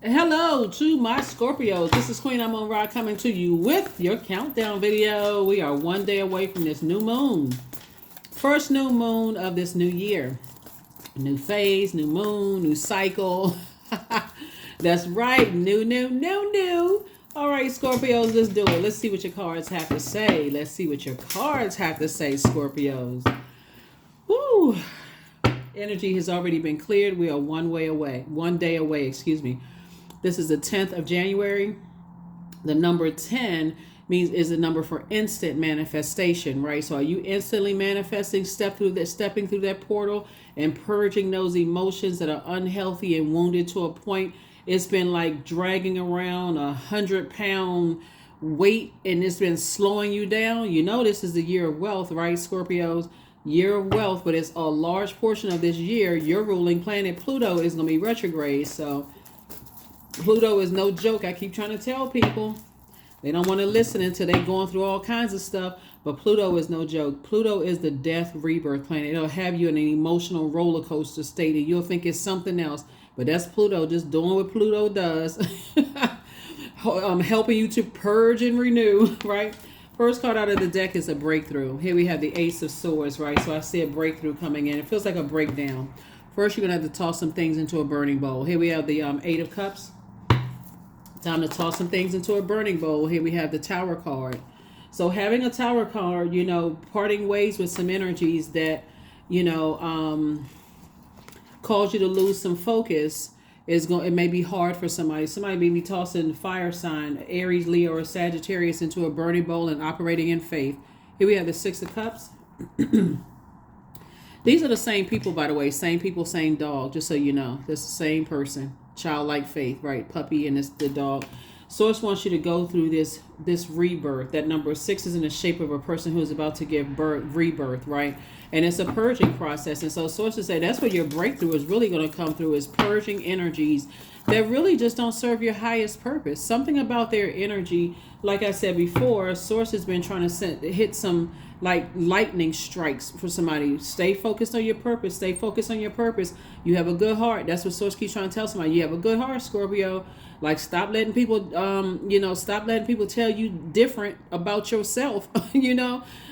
Hello to my Scorpios. This is Queen Amon Ra coming to you with your countdown video. We are one day away from this new moon. First new moon of this new year. New phase, new moon, new cycle. That's right. New. All right, Scorpios, let's do it. Let's see what your cards have to say. Let's see what your cards have to say, Scorpios. Woo! Energy has already been cleared. We are one day away, excuse me. This is the 10th of January. The number 10 means is a number for instant manifestation, right? So are you instantly manifesting, stepping through that portal and purging those emotions that are unhealthy and wounded to a point? It's been like dragging around 100-pound weight and it's been slowing you down. You know this is the year of wealth, right, Scorpios? Year of wealth, but it's a large portion of this year. Your ruling planet Pluto is going to be retrograde, so Pluto is no joke. I keep trying to tell people. They don't want to listen until they're going through all kinds of stuff. But Pluto is no joke. Pluto is the death rebirth planet. It'll have you in an emotional roller coaster state and you'll think it's something else. But that's Pluto just doing what Pluto does. Helping you to purge and renew, right? First card out of the deck is a breakthrough. Here we have the Ace of Swords, right? So I see a breakthrough coming in. It feels like a breakdown. First, you're going to have to toss some things into a burning bowl. Here we have the Eight of Cups. Time to toss some things into a burning bowl. Here we have the Tower card. So having a Tower card, parting ways with some energies that, cause you to lose some focus it may be hard for somebody. Somebody may be tossing fire sign, Aries, Leo, or Sagittarius into a burning bowl and operating in faith. Here we have the Six of Cups. These are the same people, by the way. Same people, same dog, just so you know. This is the same person. Childlike faith, right? Puppy and the dog. Source wants you to go through this rebirth. That number 6 is in the shape of a person who is about to give rebirth, right? And it's a purging process. And so sources say that's where your breakthrough is really going to come through, is purging energies that really just don't serve your highest purpose. Something about their energy, like I said before, source has been trying to hit some like lightning strikes for somebody. Stay focused on your purpose. Stay focused on your purpose. You have a good heart. That's what source keeps trying to tell somebody. You have a good heart, Scorpio. Like, stop letting people stop letting people tell you different about yourself.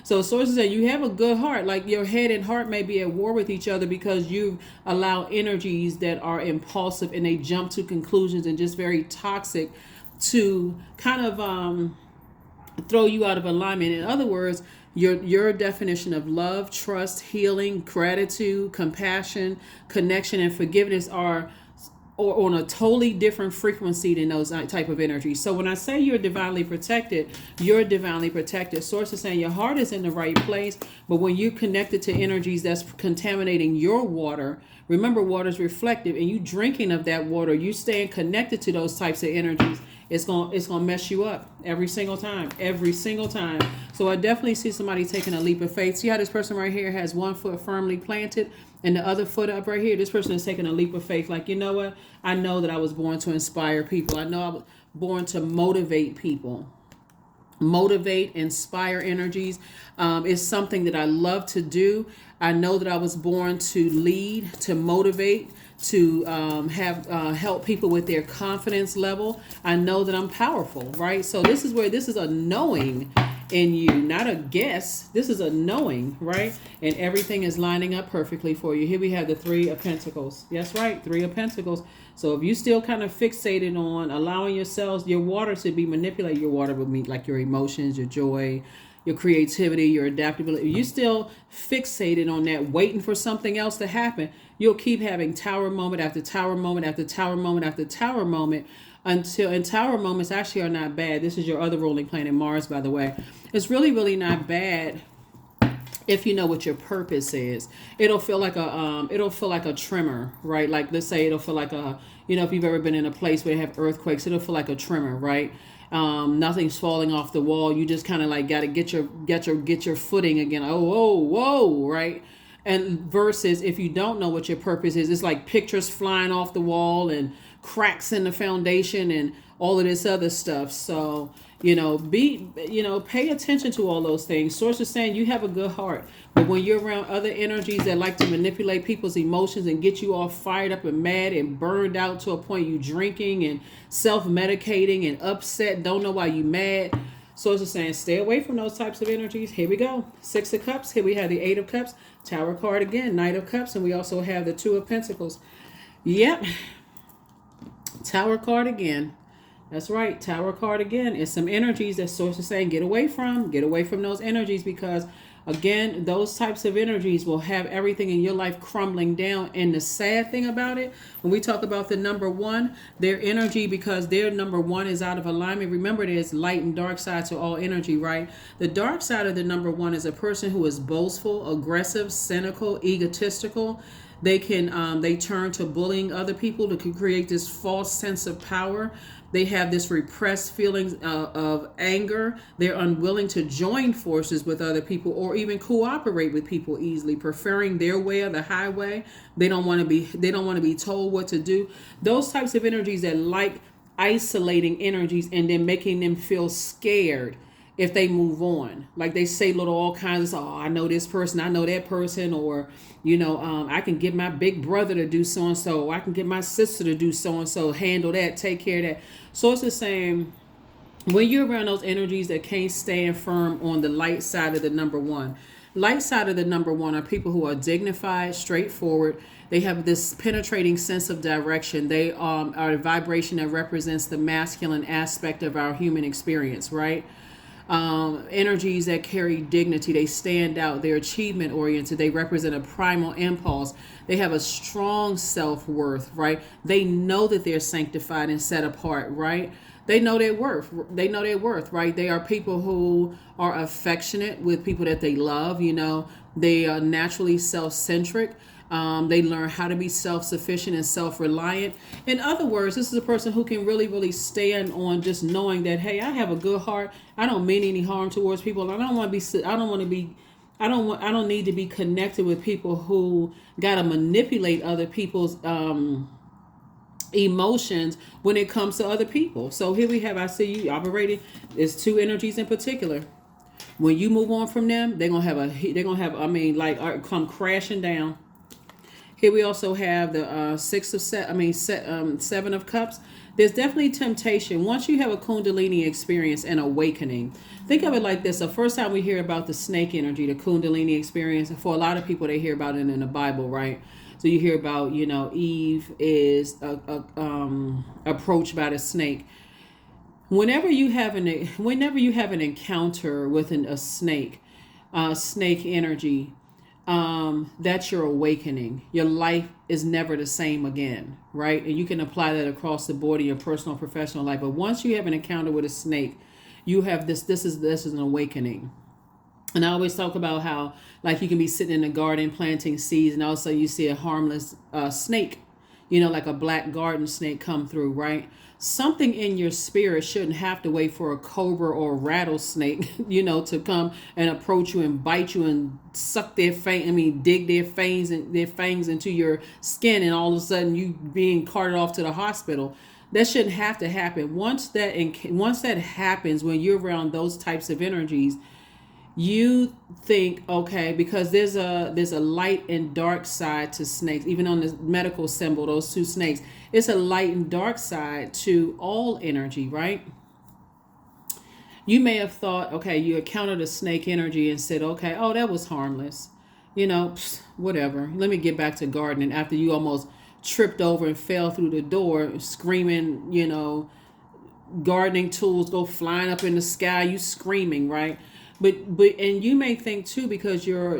So sources say you have a good heart. Like, your head and heart may be at war with each other because you allow energies that are impulsive and they jump to conclusions and just very toxic to kind of throw you out of alignment. In other words, your definition of love, trust, healing, gratitude, compassion, connection, and forgiveness are or on a totally different frequency than those type of energies. So when I say you're divinely protected, you're divinely protected. Source is saying your heart is in the right place, but when you're connected to energies that's contaminating your water, remember water is reflective, and you drinking of that water, you staying connected to those types of energies, it's gonna mess you up every single time. So I definitely see somebody taking a leap of faith. See how this person right here has one foot firmly planted and the other foot up right here? This person is taking a leap of faith. Like, you know what? I know that I was born to inspire people. I know I was born to motivate people. Motivate, inspire energies is something that I love to do. I know that I was born to lead, to motivate, to help people with their confidence level. I know that I'm powerful, right? So this is a knowing in you, not a guess. This is a knowing, right? And everything is lining up perfectly for you. Here we have the Three of Pentacles. That's right, Three of Pentacles. So if you still kind of fixated on allowing yourselves, your water to be manipulated, your water would mean like your emotions, your joy, your creativity, your adaptability. If you still fixated on that, waiting for something else to happen, you'll keep having tower moment after tower moment after tower moment after tower moment and tower moments actually are not bad. This is your other ruling planet, Mars, by the way. It's really, really not bad if you know what your purpose is. It'll feel like a tremor, right? Like, let's say it'll feel like if you've ever been in a place where they have earthquakes, it'll feel like a tremor, right? Nothing's falling off the wall. You just kind of like got to get your footing again. Oh, whoa, right? And versus if you don't know what your purpose is, it's like pictures flying off the wall and cracks in the foundation and all of this other stuff. So, pay attention to all those things. Source is saying you have a good heart, but when you're around other energies that like to manipulate people's emotions and get you all fired up and mad and burned out to a point you drinking and self-medicating and upset, don't know why you mad. Source is saying stay away from those types of energies. Here we go. 6 of Cups. Here we have the 8 of Cups. Tower card again. Knight of Cups. And we also have the 2 of Pentacles. Yep. Tower card again. That's right. Tower card again. It's some energies that Source is saying get away from. Get away from those energies because, again, those types of energies will have everything in your life crumbling down. And the sad thing about it, when we talk about the number 1, their energy, because their number 1 is out of alignment. Remember, there's light and dark side to all energy, right? The dark side of the number 1 is a person who is boastful, aggressive, cynical, egotistical. They turn to bullying other people to create this false sense of power. They have this repressed feelings of anger. They're unwilling to join forces with other people or even cooperate with people easily, preferring their way or the highway. They don't want to be told what to do. Those types of energies that like isolating energies and then making them feel scared if they move on. Like they say little all kinds of, I know this person, I know that person, or, I can get my big brother to do so-and-so, or I can get my sister to do so-and-so, handle that, take care of that. So it's the same. When you're around those energies that can't stand firm on the light side of the number 1. Light side of the number 1 are people who are dignified, straightforward. They have this penetrating sense of direction. They are a vibration that represents the masculine aspect of our human experience, right? Energies that carry dignity. They stand out. They're achievement oriented. They represent a primal impulse. They have a strong self-worth, right? They know that they're sanctified and set apart, right? They know their worth. Right? They are people who are affectionate with people that they love. They are naturally self-centric. They learn how to be self-sufficient and self-reliant. In other words, this is a person who can really, really stand on just knowing that, hey, I have a good heart. I don't mean any harm towards people. I don't need to be connected with people who got to manipulate other people's emotions when it comes to other people. So here we have, I see you operating. There's 2 energies in particular. When you move on from them, they're gonna have come crashing down. Here we also have the 7 of Cups. There's definitely temptation. Once you have a Kundalini experience and awakening, think of it like this. The first time we hear about the snake energy, the Kundalini experience, and for a lot of people, they hear about it in the Bible, right? So you hear about, Eve is approached by the snake. Whenever you have an encounter with a snake energy, that's your awakening. Your life is never the same again, right? And you can apply that across the board in your personal and professional life. But once you have an encounter with a snake, you have this is an awakening. And I always talk about how, like, you can be sitting in a garden planting seeds, and also you see a harmless snake, like a black garden snake come through, right? Something in your spirit shouldn't have to wait for a cobra or a rattlesnake, to come and approach you and bite you and suck dig their fangs into your skin, and all of a sudden you being carted off to the hospital. That shouldn't have to happen. Once that happens, when you're around those types of energies, you think, okay, because there's a light and dark side to snakes. Even on the medical symbol, those 2 snakes, it's a light and dark side to all energy, right? You may have thought, okay, you encountered a snake energy and said, okay, oh, that was harmless, whatever, let me get back to gardening, after you almost tripped over and fell through the door screaming, gardening tools go flying up in the sky, you screaming, right? But and you may think too, because you're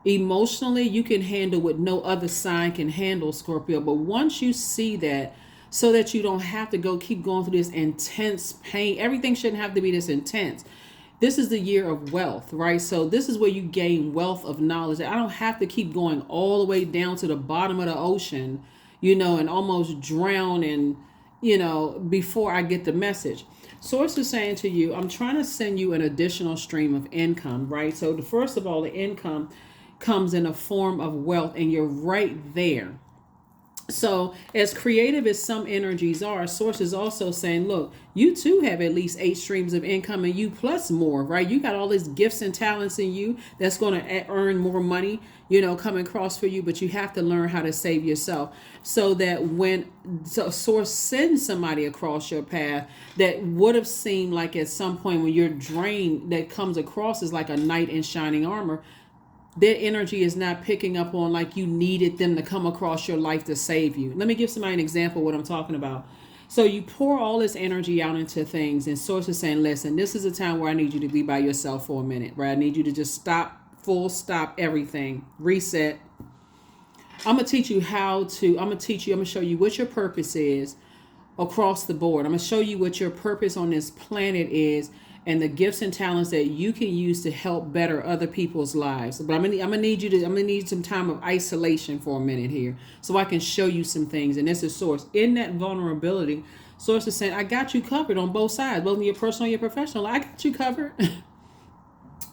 emotionally, you can handle what no other sign can handle, Scorpio. But once you see that, so that you don't have to keep going through this intense pain, everything shouldn't have to be this intense. This is the year of wealth, right? So this is where you gain wealth of knowledge. I don't have to keep going all the way down to the bottom of the ocean, and almost drown before I get the message. Source is saying to you, I'm trying to send you an additional stream of income, right? So first of all, the income comes in a form of wealth, and you're right there. So, as creative as some energies are, Source is also saying, look, you too have at least 8 streams of income in you plus more, right? You got all these gifts and talents in you that's going to earn more money, coming across for you, but you have to learn how to save yourself so that when Source sends somebody across your path that would have seemed like at some point when you're drained, that comes across as like a knight in shining armor, their energy is not picking up on like you needed them to come across your life to save you. Let me give somebody an example of what I'm talking about. So you pour all this energy out into things, and Source is saying, listen, this is a time where I need you to be by yourself for a minute, right? I need you to just stop everything, reset. I'm going to teach you I'm going to show you what your purpose is across the board. I'm going to show you what your purpose on this planet is and the gifts and talents that you can use to help better other people's lives. But I'm gonna need some time of isolation for a minute here so I can show you some things. And this is Source. In that vulnerability, Source is saying, I got you covered on both sides, both in your personal and your professional. I got you covered.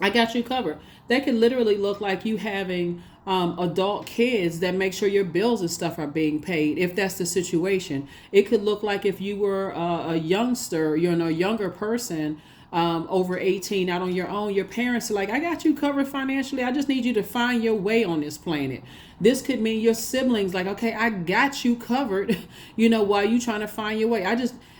I got you covered. That could literally look like you having adult kids that make sure your bills and stuff are being paid, if that's the situation. It could look like if you were a youngster, a younger person, over 18, out on your own, your parents are like, I got you covered financially. I just need you to find your way on this planet. This could mean your siblings like, okay, I got you covered, while you trying to find your way.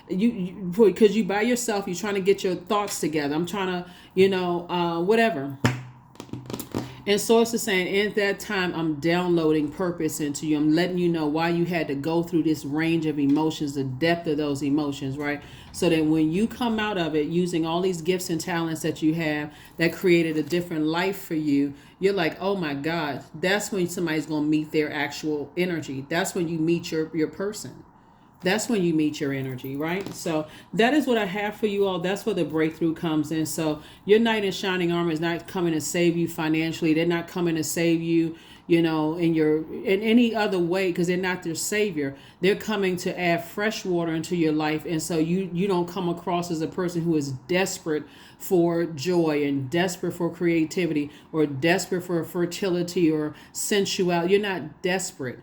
Because you by yourself, you're trying to get your thoughts together. I'm trying to, whatever. And Source is saying, in that time, I'm downloading purpose into you. I'm letting you know why you had to go through this range of emotions, the depth of those emotions, right? So that when you come out of it using all these gifts and talents that you have that created a different life for you, you're like, oh my God, that's when somebody's going to meet their actual energy. That's when you meet your person. That's when you meet your energy, right? So that is what I have for you all. That's where the breakthrough comes in. So your knight in shining armor is not coming to save you financially. They're not coming to save you, in any other way, because they're not their savior. They're coming to add fresh water into your life. And so you don't come across as a person who is desperate for joy and desperate for creativity or desperate for fertility or sensuality. You're not desperate.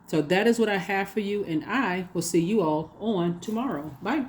So that is what I have for you, and I will see you all on tomorrow. Bye.